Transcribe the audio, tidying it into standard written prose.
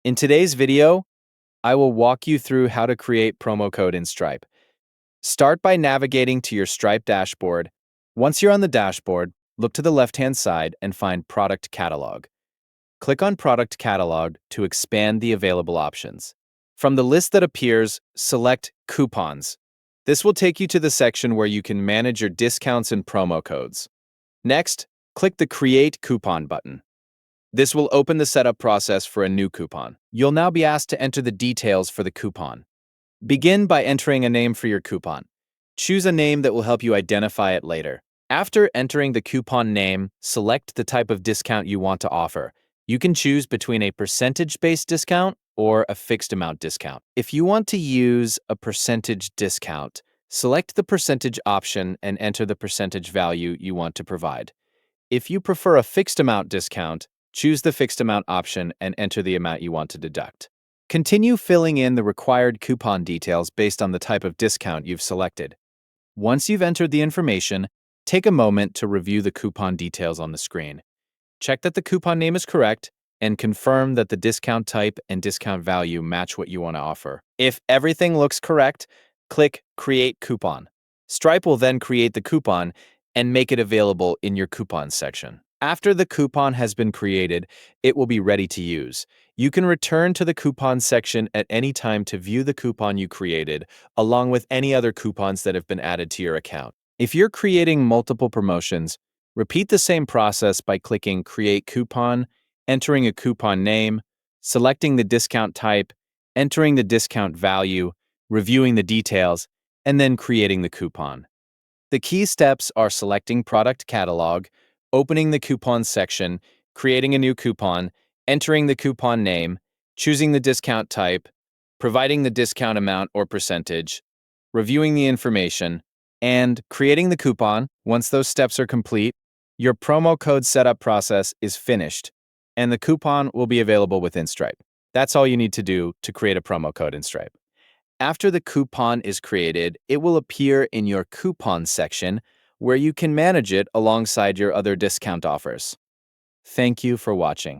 In today's video, I will walk you through how to create promo code in Stripe. Start by navigating to your Stripe dashboard. Once you're on the dashboard, look to the left-hand side and find Product Catalog. Click on Product Catalog to expand the available options. From the list that appears, select Coupons. This will take you to the section where you can manage your discounts and promo codes. Next, click the Create Coupon button. This will open the setup process for a new coupon. You'll now be asked to enter the details for the coupon. Begin by entering a name for your coupon. Choose a name that will help you identify it later. After entering the coupon name, select the type of discount you want to offer. You can choose between a percentage-based discount or a fixed amount discount. If you want to use a percentage discount, select the percentage option and enter the percentage value you want to provide. If you prefer a fixed amount discount, choose the fixed amount option and enter the amount you want to deduct. Continue filling in the required coupon details based on the type of discount you've selected. Once you've entered the information, take a moment to review the coupon details on the screen. Check that the coupon name is correct and confirm that the discount type and discount value match what you want to offer. If everything looks correct, click Create Coupon. Stripe will then create the coupon and make it available in your coupons section. After the coupon has been created, it will be ready to use. You can return to the coupon section at any time to view the coupon you created, along with any other coupons that have been added to your account. If you're creating multiple promotions, repeat the same process by clicking Create Coupon, entering a coupon name, selecting the discount type, entering the discount value, reviewing the details, and then creating the coupon. The key steps are selecting Product Catalog, opening the coupon section, creating a new coupon, entering the coupon name, choosing the discount type, providing the discount amount or percentage, reviewing the information, and creating the coupon. Once those steps are complete, your promo code setup process is finished, and the coupon will be available within Stripe. That's all you need to do to create a promo code in Stripe. After the coupon is created, it will appear in your coupon section where you can manage it alongside your other discount offers. Thank you for watching.